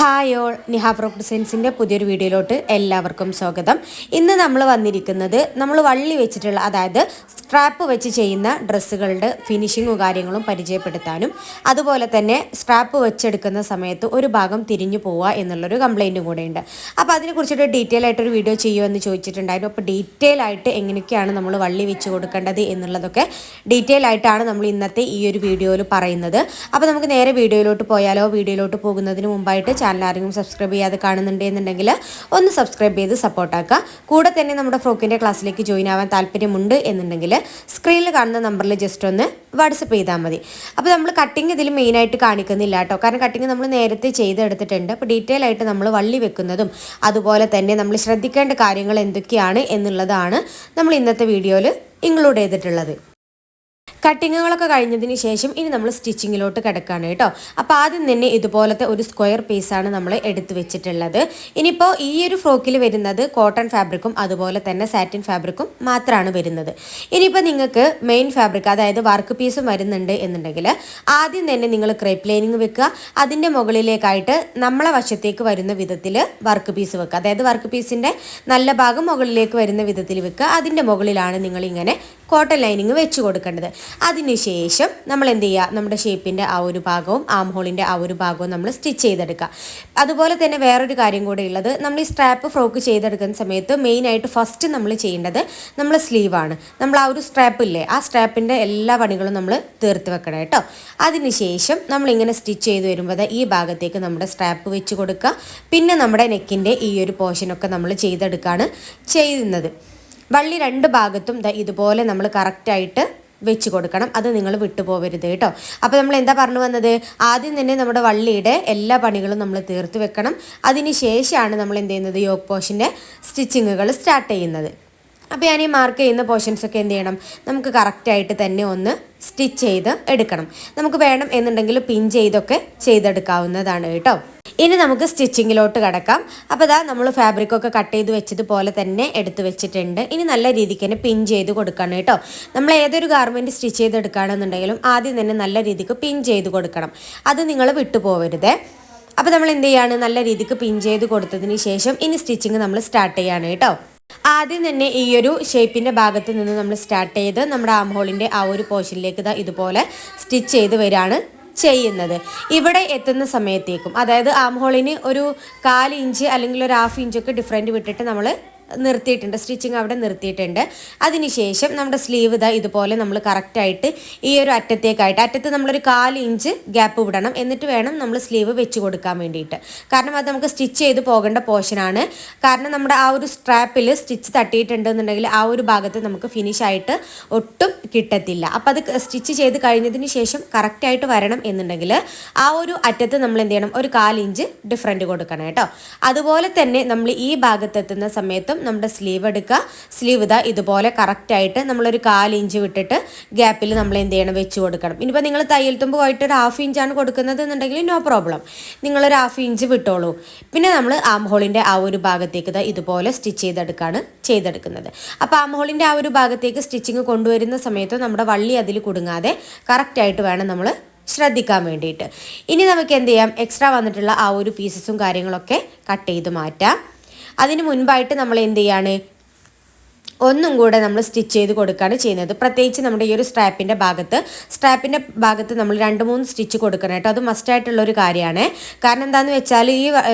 Hi all, Niha frock ഡിസൈൻസിൻ്റെ പുതിയൊരു വീഡിയോയിലോട്ട് എല്ലാവർക്കും സ്വാഗതം. ഇന്ന് നമ്മൾ വന്നിരിക്കുന്നത് നമ്മൾ വള്ളി വെച്ചിട്ടുള്ള അതായത് സ്ട്രാപ്പ് വെച്ച് ചെയ്യുന്ന ഡ്രസ്സുകളുടെ ഫിനിഷിങ്ങും കാര്യങ്ങളും പരിചയപ്പെടുത്താനും അതുപോലെ തന്നെ സ്ട്രാപ്പ് വെച്ചെടുക്കുന്ന സമയത്ത് ഒരു ഭാഗം തിരിഞ്ഞു പോവുക എന്നുള്ളൊരു കംപ്ലൈൻറ്റും കൂടെ ഉണ്ട്. അപ്പോൾ അതിനെക്കുറിച്ചിട്ട് ഡീറ്റെയിൽ ആയിട്ടൊരു വീഡിയോ ചെയ്യുമെന്ന് ചോദിച്ചിട്ടുണ്ടായിരുന്നു. അപ്പോൾ ഡീറ്റെയിൽ ആയിട്ട് എങ്ങനെയൊക്കെയാണ് നമ്മൾ വള്ളി വെച്ച് കൊടുക്കേണ്ടത് എന്നുള്ളതൊക്കെ ഡീറ്റെയിൽ ആയിട്ടാണ് നമ്മൾ ഇന്നത്തെ ഈ ഒരു വീഡിയോയിൽ പറയുന്നത്. അപ്പോൾ നമുക്ക് നേരെ വീഡിയോയിലോട്ട് പോയാലോ? വീഡിയോയിലോട്ട് പോകുന്നതിന് മുമ്പായിട്ട് ചാനൽ ആരെങ്കിലും സബ്സ്ക്രൈബ് ചെയ്യാതെ കാണുന്നുണ്ട് എന്നുണ്ടെങ്കിൽ ഒന്ന് സബ്സ്ക്രൈബ് ചെയ്ത് സപ്പോർട്ടാക്കുക. കൂടെ തന്നെ നമ്മുടെ ഫ്രോക്കിൻ്റെ ക്ലാസ്സിലേക്ക് ജോയിൻ ആവാൻ താല്പര്യമുണ്ട് എന്നുണ്ടെങ്കിൽ സ്ക്രീനിൽ കാണുന്ന നമ്പറിൽ ജസ്റ്റ് ഒന്ന് വാട്സപ്പ് ചെയ്താൽ മതി. അപ്പോൾ നമ്മൾ കട്ടിങ് ഇതിൽ മെയിനായിട്ട് കാണിക്കുന്നില്ല കേട്ടോ, കാരണം കട്ടിങ് നമ്മൾ നേരത്തെ ചെയ്തെടുത്തിട്ടുണ്ട്. അപ്പോൾ ഡീറ്റെയിൽ ആയിട്ട് നമ്മൾ വള്ളി വെക്കുന്നതും അതുപോലെ തന്നെ നമ്മൾ ശ്രദ്ധിക്കേണ്ട കാര്യങ്ങൾ എന്തൊക്കെയാണ് എന്നുള്ളതാണ് നമ്മൾ ഇന്നത്തെ വീഡിയോയിൽ ഇൻക്ലൂഡ് ചെയ്തിട്ടുള്ളത്. കട്ടിങ്ങുകളൊക്കെ കഴിഞ്ഞതിന് ശേഷം ഇനി നമ്മൾ സ്റ്റിച്ചിങ്ങിലോട്ട് കിടക്കുകയാണ് കേട്ടോ. അപ്പോൾ ആദ്യം തന്നെ ഇതുപോലത്തെ ഒരു സ്ക്വയർ പീസാണ് നമ്മൾ എടുത്തു വെച്ചിട്ടുള്ളത്. ഇനിയിപ്പോൾ ഈ ഒരു ഫ്രോക്കിൽ വരുന്നത് കോട്ടൺ ഫാബ്രിക്കും അതുപോലെ തന്നെ സാറ്റിൻ ഫാബ്രിക്കും മാത്രമാണ് വരുന്നത്. ഇനിയിപ്പോൾ നിങ്ങൾക്ക് മെയിൻ ഫാബ്രിക് അതായത് വർക്ക് പീസും വരുന്നുണ്ട് എന്നുണ്ടെങ്കിൽ ആദ്യം തന്നെ നിങ്ങൾ ക്രേപ്പ് ലൈനിങ് വെക്കുക. അതിൻ്റെ മുകളിലേക്കായിട്ട് നമ്മളെ വശത്തേക്ക് വരുന്ന വിധത്തിൽ വർക്ക് പീസ് വെക്കുക. അതായത് വർക്ക് പീസിൻ്റെ നല്ല ഭാഗം മുകളിലേക്ക് വരുന്ന വിധത്തിൽ വെക്കുക. അതിൻ്റെ മുകളിലാണ് നിങ്ങളിങ്ങനെ കോട്ടൺ ലൈനിങ് വെച്ച് കൊടുക്കേണ്ടത്. അതിനുശേഷം നമ്മൾ എന്ത് ചെയ്യുക, നമ്മുടെ ഷേപ്പിൻ്റെ ആ ഒരു ഭാഗവും ആം ഹോളിൻ്റെ ആ ഒരു ഭാഗവും നമ്മൾ സ്റ്റിച്ച് ചെയ്തെടുക്കുക. അതുപോലെ തന്നെ വേറൊരു കാര്യം കൂടെ ഉള്ളത്, നമ്മൾ ഈ സ്ട്രാപ്പ് ഫ്രോക്ക് ചെയ്തെടുക്കുന്ന സമയത്ത് മെയിനായിട്ട് ഫസ്റ്റ് നമ്മൾ ചെയ്യേണ്ടത് നമ്മൾ സ്ലീവാണ്. നമ്മൾ ആ ഒരു സ്ട്രാപ്പ് ഇല്ലേ, ആ സ്ട്രാപ്പിൻ്റെ എല്ലാ പണികളും നമ്മൾ തീർത്ത് വെക്കണം കേട്ടോ. അതിനുശേഷം നമ്മളിങ്ങനെ സ്റ്റിച്ച് ചെയ്ത് വരുമ്പോൾ ഈ ഭാഗത്തേക്ക് നമ്മുടെ സ്ട്രാപ്പ് വെച്ച് കൊടുക്കുക. പിന്നെ നമ്മുടെ നെക്കിൻ്റെ ഈ ഒരു പോർഷനൊക്കെ നമ്മൾ ചെയ്തെടുക്കുകയാണ് ചെയ്യുന്നത്. വള്ളി രണ്ട് ഭാഗത്തും ഇതുപോലെ നമ്മൾ കറക്റ്റായിട്ട് വെച്ച് കൊടുക്കണം. അത് നിങ്ങൾ വിട്ടുപോകരുത് കേട്ടോ. അപ്പോൾ നമ്മൾ എന്താ പറഞ്ഞു വന്നത്, ആദ്യം തന്നെ നമ്മുടെ വള്ളിയുടെ എല്ലാ പണികളും നമ്മൾ തീർത്ത് വെക്കണം. അതിന് ശേഷമാണ് നമ്മൾ എന്ത് ചെയ്യുന്നത്, യോക്ക് പോർഷൻ്റെ സ്റ്റിച്ചിങ്ങുകൾ സ്റ്റാർട്ട് ചെയ്യുന്നത്. അപ്പോൾ ഞാൻ ഈ മാർക്ക് ചെയ്യുന്ന പോർഷൻസൊക്കെ എന്ത് ചെയ്യണം, നമുക്ക് കറക്റ്റായിട്ട് തന്നെ ഒന്ന് സ്റ്റിച്ച് ചെയ്ത് എടുക്കണം. നമുക്ക് വേണം എന്നുണ്ടെങ്കിൽ പിൻ ചെയ്തൊക്കെ ചെയ്തെടുക്കാവുന്നതാണ് കേട്ടോ. ഇനി നമുക്ക് സ്റ്റിച്ചിങ്ങിലോട്ട് കിടക്കാം. അപ്പോൾ ഇതാ നമ്മൾ ഫാബ്രിക്കൊക്കെ കട്ട് ചെയ്ത് വെച്ചതുപോലെ തന്നെ എടുത്ത് വെച്ചിട്ടുണ്ട്. ഇനി നല്ല രീതിക്ക് തന്നെ പിൻ ചെയ്ത് കൊടുക്കണം കേട്ടോ. നമ്മൾ ഏതൊരു ഗാർമെൻറ്റ് സ്റ്റിച്ച് ചെയ്തെടുക്കുകയാണെന്നുണ്ടെങ്കിലും ആദ്യം തന്നെ നല്ല രീതിക്ക് പിൻ ചെയ്ത് കൊടുക്കണം. അത് നിങ്ങൾ വിട്ടുപോകരുത്. അപ്പോൾ നമ്മൾ എന്ത് ചെയ്യാണ്, നല്ല രീതിക്ക് പിൻ ചെയ്ത് കൊടുത്തതിന് ശേഷം ഇനി സ്റ്റിച്ചിങ് നമ്മൾ സ്റ്റാർട്ട് ചെയ്യാണ് കേട്ടോ. ആദ്യം തന്നെ ഈ ഒരു ഷേപ്പിൻ്റെ ഭാഗത്ത് നിന്ന് നമ്മൾ സ്റ്റാർട്ട് ചെയ്ത് നമ്മുടെ ആം ഹോളിൻ്റെ ആ ഒരു പോർഷനിലേക്ക് ഇതുപോലെ സ്റ്റിച്ച് ചെയ്ത് വരികയാണ് ചെയ്യുന്നത്. ഇവിടെ എത്തുന്ന സമയത്തേക്കും അതായത് ആം ഹോളിന് ഒരു 1/4 ഇഞ്ച് അല്ലെങ്കിൽ ഒരു 1/2 ഇഞ്ചൊക്കെ ഡിഫറൻറ്റ് വിട്ടിട്ട് നമ്മൾ നിർത്തിയിട്ടുണ്ട്, സ്റ്റിച്ചിങ് അവിടെ നിർത്തിയിട്ടുണ്ട്. അതിനുശേഷം നമ്മുടെ സ്ലീവ് ഇതുപോലെ നമ്മൾ കറക്റ്റായിട്ട് ഈ ഒരു അറ്റത്ത് നമ്മളൊരു 1/4 ഇഞ്ച് ഗ്യാപ്പ് വിടണം. എന്നിട്ട് വേണം നമ്മൾ സ്ലീവ് വെച്ച് കൊടുക്കാൻ വേണ്ടിയിട്ട്. കാരണം അത് നമുക്ക് സ്റ്റിച്ച് ചെയ്ത് പോകേണ്ട പോർഷനാണ്. കാരണം നമ്മുടെ ആ ഒരു സ്ട്രാപ്പിൽ സ്റ്റിച്ച് തട്ടിയിട്ടുണ്ടെന്നുണ്ടെങ്കിൽ ആ ഒരു ഭാഗത്ത് നമുക്ക് ഫിനിഷായിട്ട് ഒട്ടും കിട്ടത്തില്ല. അപ്പോൾ അത് സ്റ്റിച്ച് ചെയ്ത് കഴിഞ്ഞതിന് ശേഷം കറക്റ്റായിട്ട് വരണം എന്നുണ്ടെങ്കിൽ ആ ഒരു അറ്റത്ത് നമ്മൾ എന്ത് ചെയ്യണം, ഒരു 1/4 ഇഞ്ച് ഡിഫറൻറ്റ് കൊടുക്കണം കേട്ടോ. അതുപോലെ തന്നെ നമ്മൾ ഈ ഭാഗത്തെത്തുന്ന സമയത്തും നമ്മുടെ സ്ലീവ് എടുക്കുക. സ്ലീവ് ഇതുപോലെ കറക്റ്റായിട്ട് നമ്മളൊരു 1/4 ഇഞ്ച് വിട്ടിട്ട് ഗ്യാപ്പിൽ നമ്മൾ എന്ത് ചെയ്യണം, വെച്ച് കൊടുക്കണം. ഇനിയിപ്പോൾ നിങ്ങൾ തയ്യൽ തുമ്പ് പോയിട്ട് ഒരു 1/2 ഇഞ്ചാണ് കൊടുക്കുന്നത് എന്നുണ്ടെങ്കിൽ നോ പ്രോബ്ലം, നിങ്ങളൊരു 1/2 ഇഞ്ച് വിട്ടോളൂ. പിന്നെ നമ്മൾ ആം ഹോളിൻ്റെ ആ ഒരു ഭാഗത്തേക്ക് ഇതുപോലെ സ്റ്റിച്ച് ചെയ്തെടുക്കുന്നത്. അപ്പോൾ ആം ഹോളിൻ്റെ ആ ഒരു ഭാഗത്തേക്ക് സ്റ്റിച്ചിങ് കൊണ്ടുവരുന്ന സമയത്ത് നമ്മുടെ വള്ളി അതിൽ കുടുങ്ങാതെ കറക്റ്റായിട്ട് വേണം നമ്മൾ ശ്രദ്ധിക്കാൻ വേണ്ടിയിട്ട്. ഇനി നമുക്ക് എന്ത് ചെയ്യാം, എക്സ്ട്രാ വന്നിട്ടുള്ള ആ ഒരു പീസസും കാര്യങ്ങളൊക്കെ കട്ട് ചെയ്ത് മാറ്റാം. അതിന് മുൻപായിട്ട് നമ്മൾ എന്ത് ചെയ്യാണ്, ഒന്നും കൂടെ നമ്മൾ സ്റ്റിച്ച് ചെയ്ത് കൊടുക്കുകയാണ് ചെയ്യുന്നത്. പ്രത്യേകിച്ച് നമ്മുടെ ഈ ഒരു സ്ട്രാപ്പിൻ്റെ ഭാഗത്ത് നമ്മൾ 2-3 സ്റ്റിച്ച് കൊടുക്കണം കേട്ടോ. അത് മസ്റ്റായിട്ടുള്ളൊരു കാര്യമാണ്. കാരണം എന്താണെന്ന് വെച്ചാൽ ഈ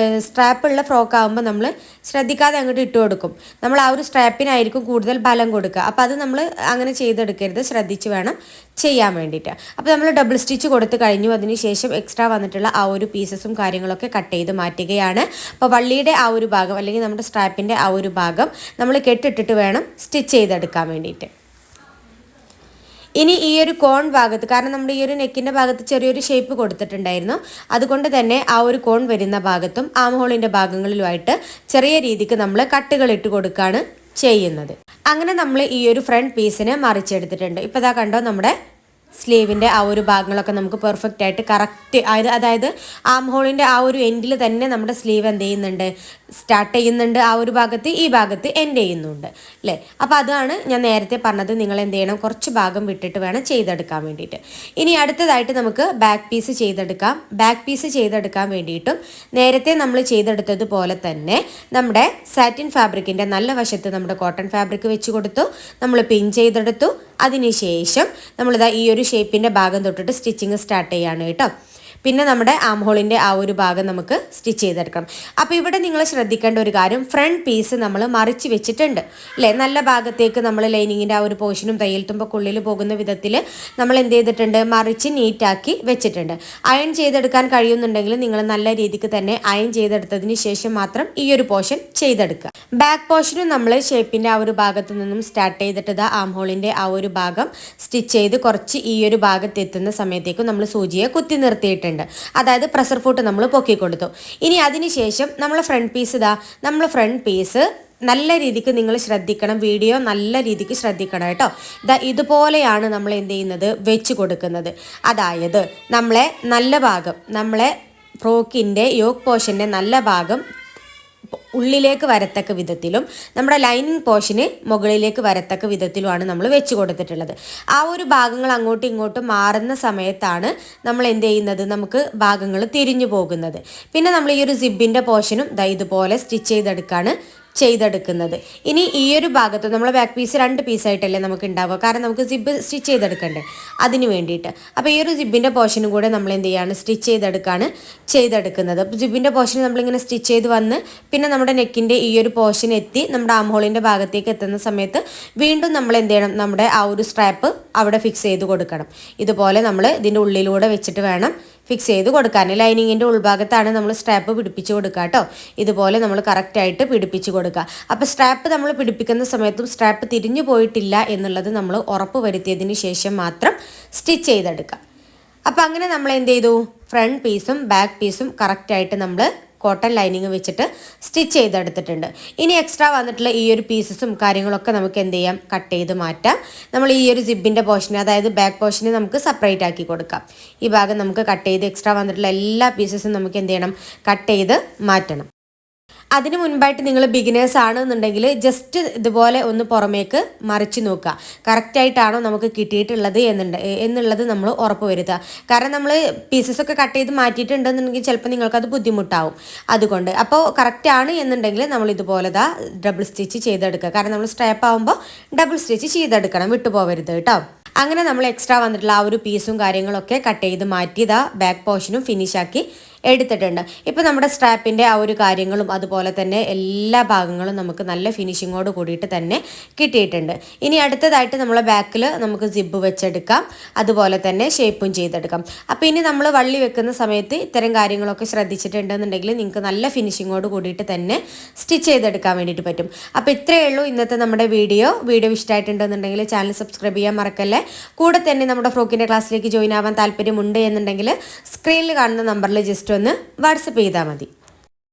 സ്ട്രാപ്പുള്ള ഫ്രോക്ക് ആകുമ്പോൾ നമ്മൾ ശ്രദ്ധിക്കാതെ അങ്ങോട്ട് ഇട്ട് കൊടുക്കും. നമ്മൾ ആ ഒരു സ്ട്രാപ്പിനായിരിക്കും കൂടുതൽ ബലം കൊടുക്കുക. അപ്പോൾ അത് നമ്മൾ അങ്ങനെ ചെയ്തെടുക്കരുത്, ശ്രദ്ധിച്ച് വേണം ചെയ്യാൻ വേണ്ടിയിട്ട്. അപ്പോൾ നമ്മൾ ഡബിൾ സ്റ്റിച്ച് കൊടുത്ത് കഴിഞ്ഞു. അതിന് ശേഷം എക്സ്ട്രാ വന്നിട്ടുള്ള ആ ഒരു പീസസും കാര്യങ്ങളൊക്കെ കട്ട് ചെയ്ത് മാറ്റുകയാണ്. അപ്പോൾ വള്ളിയുടെ ആ ഒരു ഭാഗം അല്ലെങ്കിൽ നമ്മുടെ സ്ട്രാപ്പിൻ്റെ ആ ഒരു ഭാഗം നമ്മൾ കെട്ടിട്ടിട്ട് വേണം സ്റ്റിച്ച് ചെയ്തെടുക്കാൻ വേണ്ടിയിട്ട്. ഇനി ഈ ഒരു കോൺ ഭാഗത്ത്, കാരണം നമ്മുടെ ഈ ഒരു നെക്കിൻ്റെ ഭാഗത്ത് ചെറിയൊരു ഷേപ്പ് കൊടുത്തിട്ടുണ്ടായിരുന്നു, അതുകൊണ്ട് തന്നെ ആ ഒരു കോൺ വരുന്ന ഭാഗത്തും ആം ഹോളിൻ്റെ ഭാഗങ്ങളിലുമായിട്ട് ചെറിയ രീതിക്ക് നമ്മൾ കട്ടുകൾ ഇട്ട് കൊടുക്കുകയാണ് ചെയ്യുന്നത്. അങ്ങനെ നമ്മൾ ഈ ഒരു ഫ്രണ്ട് പീസിനെ മറിച്ചെടുത്തിട്ടുണ്ട്. ഇപ്പോൾ ഇതാ കണ്ടോ, നമ്മുടെ സ്ലീവിൻ്റെ ആ ഒരു ഭാഗങ്ങളൊക്കെ നമുക്ക് പെർഫെക്റ്റ് ആയിട്ട് കറക്റ്റ് അതായത് ആം ഹോളിൻ്റെ ആ ഒരു എൻഡിൽ തന്നെ നമ്മുടെ സ്ലീവ് എന്ത് ചെയ്യുന്നുണ്ട്, സ്റ്റാർട്ട് ചെയ്യുന്നുണ്ട് ആ ഒരു ഭാഗത്ത്, ഈ ഭാഗത്ത് എൻഡ് ചെയ്യുന്നുണ്ട് അല്ലേ. അപ്പോൾ അതാണ് ഞാൻ നേരത്തെ പറഞ്ഞത്, നിങ്ങൾ എന്ത് ചെയ്യണം, കുറച്ച് ഭാഗം വിട്ടിട്ട് വേണം ചെയ്തെടുക്കാൻ വേണ്ടിയിട്ട്. ഇനി അടുത്തതായിട്ട് നമുക്ക് ബാക്ക് പീസ് ചെയ്തെടുക്കാം. ബാക്ക് പീസ് ചെയ്തെടുക്കാൻ വേണ്ടിയിട്ടും നേരത്തെ നമ്മൾ ചെയ്തെടുത്തതുപോലെ തന്നെ നമ്മുടെ സാറ്റിൻ ഫാബ്രിക്കിൻ്റെ നല്ല വശത്ത് നമ്മുടെ കോട്ടൺ ഫാബ്രിക് വെച്ച് കൊടുത്തു, നമ്മൾ പിൻ ചെയ്തെടുത്തു. അതിനുശേഷം നമ്മളിതാ ഈ ഒരു ഷേപ്പിൻ്റെ ഭാഗം തൊട്ടിട്ട് സ്റ്റിച്ചിങ് സ്റ്റാർട്ട് ചെയ്യാണ് കേട്ടോ. പിന്നെ നമ്മുടെ ആം ഹോളിൻ്റെ ആ ഒരു ഭാഗം നമുക്ക് സ്റ്റിച്ച് ചെയ്തെടുക്കണം. അപ്പോൾ ഇവിടെ നിങ്ങൾ ശ്രദ്ധിക്കേണ്ട ഒരു കാര്യം, ഫ്രണ്ട് പീസ് നമ്മൾ മറിച്ച് വെച്ചിട്ടുണ്ട് അല്ലേ. നല്ല ഭാഗത്തേക്ക് നമ്മൾ ലൈനിങ്ങിൻ്റെ ആ ഒരു പോർഷനും തയ്യൽ തുമ്പക്കുള്ളിൽ പോകുന്ന വിധത്തിൽ നമ്മൾ എന്ത് ചെയ്തിട്ടുണ്ട്, മറിച്ച് നീറ്റാക്കി വെച്ചിട്ടുണ്ട്. അയൺ ചെയ്തെടുക്കാൻ കഴിയുന്നുണ്ടെങ്കിൽ നിങ്ങൾ നല്ല രീതിക്ക് തന്നെ അയൺ ചെയ്തെടുത്തതിന് ശേഷം മാത്രം ഈ ഒരു പോർഷൻ ചെയ്തെടുക്കുക. ബാക്ക് പോർഷനും നമ്മൾ ഷേപ്പിൻ്റെ ആ ഒരു ഭാഗത്തു നിന്നും സ്റ്റാർട്ട് ചെയ്തിട്ട് ആം ഹോളിൻ്റെ ആ ഒരു ഭാഗം സ്റ്റിച്ച് ചെയ്ത് കുറച്ച് ഈ ഒരു ഭാഗത്ത് എത്തുന്ന സമയത്തേക്കും നമ്മൾ സൂചിയെ കുത്തി നിർത്തിയിട്ടുണ്ട്. അതായത് പ്രഷർ ഫുട്ട് നമ്മൾ പൊക്കി കൊടുത്തു. ഇനി അതിനുശേഷം നമ്മൾ ഫ്രണ്ട് പീസ് നല്ല രീതിക്ക് നിങ്ങൾ ശ്രദ്ധിക്കണം, വീഡിയോ നല്ല രീതിക്ക് ശ്രദ്ധിക്കണം കേട്ടോ. ഇതുപോലെയാണ് നമ്മൾ എന്ത് ചെയ്യുന്നത്, വെച്ച് കൊടുക്കുന്നത്. അതായത് നമ്മളെ ഫ്രോക്കിൻ്റെ യോക്ക് പോർഷൻ്റെ നല്ല ഭാഗം ഉള്ളിലേക്ക് വരത്തക്ക വിധത്തിലും നമ്മുടെ ലൈനിങ് പോർഷന് മുകളിലേക്ക് വരത്തക്ക വിധത്തിലുമാണ് നമ്മൾ വെച്ച് കൊടുത്തിട്ടുള്ളത്. ആ ഒരു ഭാഗങ്ങൾ അങ്ങോട്ടും ഇങ്ങോട്ടും മാറുന്ന സമയത്താണ് നമ്മൾ എന്ത് ചെയ്യുന്നത്, നമുക്ക് ഭാഗങ്ങൾ തിരിഞ്ഞു പോകുന്നത്. പിന്നെ നമ്മൾ ഈ ഒരു സിബിൻ്റെ പോർഷനും ഇതുപോലെ സ്റ്റിച്ച് ചെയ്തെടുക്കുന്നത്. ഇനി ഈ ഒരു ഭാഗത്ത് നമ്മൾ ബാക്ക് പീസ് 2 പീസായിട്ടല്ലേ നമുക്ക് ഉണ്ടാവുക, കാരണം നമുക്ക് സിബ് സ്റ്റിച്ച് ചെയ്തെടുക്കണ്ടേ, അതിന് വേണ്ടിയിട്ട്. അപ്പോൾ ഈ ഒരു സിബിൻ്റെ പോർഷനും കൂടെ നമ്മൾ എന്ത് ചെയ്യാണ്, സ്റ്റിച്ച് ചെയ്തെടുക്കുന്നത്. അപ്പോൾ സിബിൻ്റെ പോർഷൻ നമ്മളിങ്ങനെ സ്റ്റിച്ച് ചെയ്ത് വന്ന് പിന്നെ നമ്മുടെ നെക്കിൻ്റെ ഈ ഒരു പോർഷൻ എത്തി നമ്മുടെ ആം ഹോളിൻ്റെ ഭാഗത്തേക്ക് എത്തുന്ന സമയത്ത് വീണ്ടും നമ്മൾ എന്ത് ചെയ്യണം, നമ്മുടെ ആ ഒരു സ്ട്രാപ്പ് അവിടെ ഫിക്സ് ചെയ്ത് കൊടുക്കണം. ഇതുപോലെ നമ്മൾ ഇതിൻ്റെ ഉള്ളിലൂടെ വെച്ചിട്ട് വേണം ഫിക്സ് ചെയ്ത് കൊടുക്കാൻ. ലൈനിങ്ങിൻ്റെ ഉൾഭാഗത്താണ് നമ്മൾ സ്ട്രാപ്പ് പിടിപ്പിച്ച് കൊടുക്കുക കേട്ടോ. ഇതുപോലെ നമ്മൾ കറക്റ്റായിട്ട് പിടിപ്പിച്ച് കൊടുക്കുക. അപ്പോൾ സ്ട്രാപ്പ് നമ്മൾ പിടിപ്പിക്കുന്ന സമയത്തും സ്ട്രാപ്പ് തിരിഞ്ഞു പോയിട്ടില്ല എന്നുള്ളത് നമ്മൾ ഉറപ്പ് വരുത്തിയതിന് ശേഷം മാത്രം സ്റ്റിച്ച് ചെയ്തെടുക്കുക. അപ്പോൾ അങ്ങനെ നമ്മൾ എന്ത് ചെയ്തു, ഫ്രണ്ട് പീസും ബാക്ക് പീസും കറക്റ്റായിട്ട് നമ്മൾ കോട്ടൺ ലൈനിങ് വെച്ചിട്ട് സ്റ്റിച്ച് ചെയ്തെടുത്തിട്ടുണ്ട്. ഇനി എക്സ്ട്രാ വന്നിട്ടുള്ള ഈ ഒരു പീസസും കാര്യങ്ങളൊക്കെ നമുക്ക് എന്ത് ചെയ്യാം, കട്ട് ചെയ്ത് മാറ്റാം. നമ്മൾ ഈ ഒരു സിബിൻ്റെ പോർഷന്, അതായത് ബാക്ക് പോർഷന് നമുക്ക് സെപ്പറേറ്റ് ആക്കി കൊടുക്കാം. ഈ ഭാഗം നമുക്ക് കട്ട് ചെയ്ത് എക്സ്ട്രാ വന്നിട്ടുള്ള എല്ലാ പീസസും നമുക്ക് എന്ത് ചെയ്യണം, കട്ട് ചെയ്ത് മാറ്റണം. അതിന് മുൻപായിട്ട് നിങ്ങൾ ബിഗിനേഴ്സ് ആണെന്നുണ്ടെങ്കിൽ ജസ്റ്റ് ഇതുപോലെ ഒന്ന് പുറമേക്ക് മറിച്ച് നോക്കുക, കറക്റ്റായിട്ടാണോ നമുക്ക് കിട്ടിയിട്ടുള്ളത് എന്നുള്ളത് നമ്മൾ ഉറപ്പ് വരുത്തുക. കാരണം നമ്മൾ പീസസൊക്കെ കട്ട് ചെയ്ത് മാറ്റിയിട്ടുണ്ടെന്നുണ്ടെങ്കിൽ ചിലപ്പോൾ നിങ്ങൾക്കത് ബുദ്ധിമുട്ടാവും. അതുകൊണ്ട് അപ്പോൾ കറക്റ്റാണ് എന്നുണ്ടെങ്കിൽ നമ്മൾ ഇതുപോലെ ഡബിൾ സ്റ്റിച്ച് ചെയ്തെടുക്കുക. കാരണം നമ്മൾ സ്ട്രാപ്പ് ആകുമ്പോൾ ഡബിൾ സ്റ്റിച്ച് ചെയ്തെടുക്കണം, വിട്ടുപോകരുത് കേട്ടോ. അങ്ങനെ നമ്മൾ എക്സ്ട്രാ വന്നിട്ടുള്ള ആ ഒരു പീസും കാര്യങ്ങളൊക്കെ കട്ട് ചെയ്ത് മാറ്റി ബാക്ക് പോർഷനും ഫിനിഷാക്കി എടുത്തിട്ടുണ്ട്. ഇപ്പോൾ നമ്മുടെ സ്ട്രാപ്പിൻ്റെ ആ ഒരു കാര്യങ്ങളും അതുപോലെ തന്നെ എല്ലാ ഭാഗങ്ങളും നമുക്ക് നല്ല ഫിനിഷിങ്ങോട് കൂടിയിട്ട് തന്നെ കിട്ടിയിട്ടുണ്ട്. ഇനി അടുത്തതായിട്ട് നമ്മളെ ബാക്കിൽ നമുക്ക് സിബ് വെച്ചെടുക്കാം, അതുപോലെ തന്നെ ഷേപ്പും ചെയ്തെടുക്കാം. അപ്പോൾ ഇനി നമ്മൾ വള്ളി വെക്കുന്ന സമയത്ത് ഇത്തരം കാര്യങ്ങളൊക്കെ ശ്രദ്ധിച്ചിട്ടുണ്ടെന്നുണ്ടെങ്കിൽ നിങ്ങൾക്ക് നല്ല ഫിനിഷിങ്ങോട് കൂടിയിട്ട് തന്നെ സ്റ്റിച്ച് ചെയ്തെടുക്കാൻ വേണ്ടിയിട്ട് പറ്റും. അപ്പോൾ ഇത്രയേ ഉള്ളൂ ഇന്നത്തെ നമ്മുടെ വീഡിയോ ഇഷ്ടമായിട്ടുണ്ടെന്നുണ്ടെങ്കിൽ ചാനൽ സബ്സ്ക്രൈബ് ചെയ്യാൻ മറക്കല്ലേ. കൂടെ തന്നെ നമ്മുടെ ഫ്രോക്കിൻ്റെ ക്ലാസ്സിലേക്ക് ജോയിൻ ആവാൻ താല്പര്യമുണ്ട് എന്നുണ്ടെങ്കിൽ സ്ക്രീനിൽ കാണുന്ന നമ്പറിൽ ജസ്റ്റ് ഒന്ന് വാട്സപ്പ് ചെയ്താൽ മതി.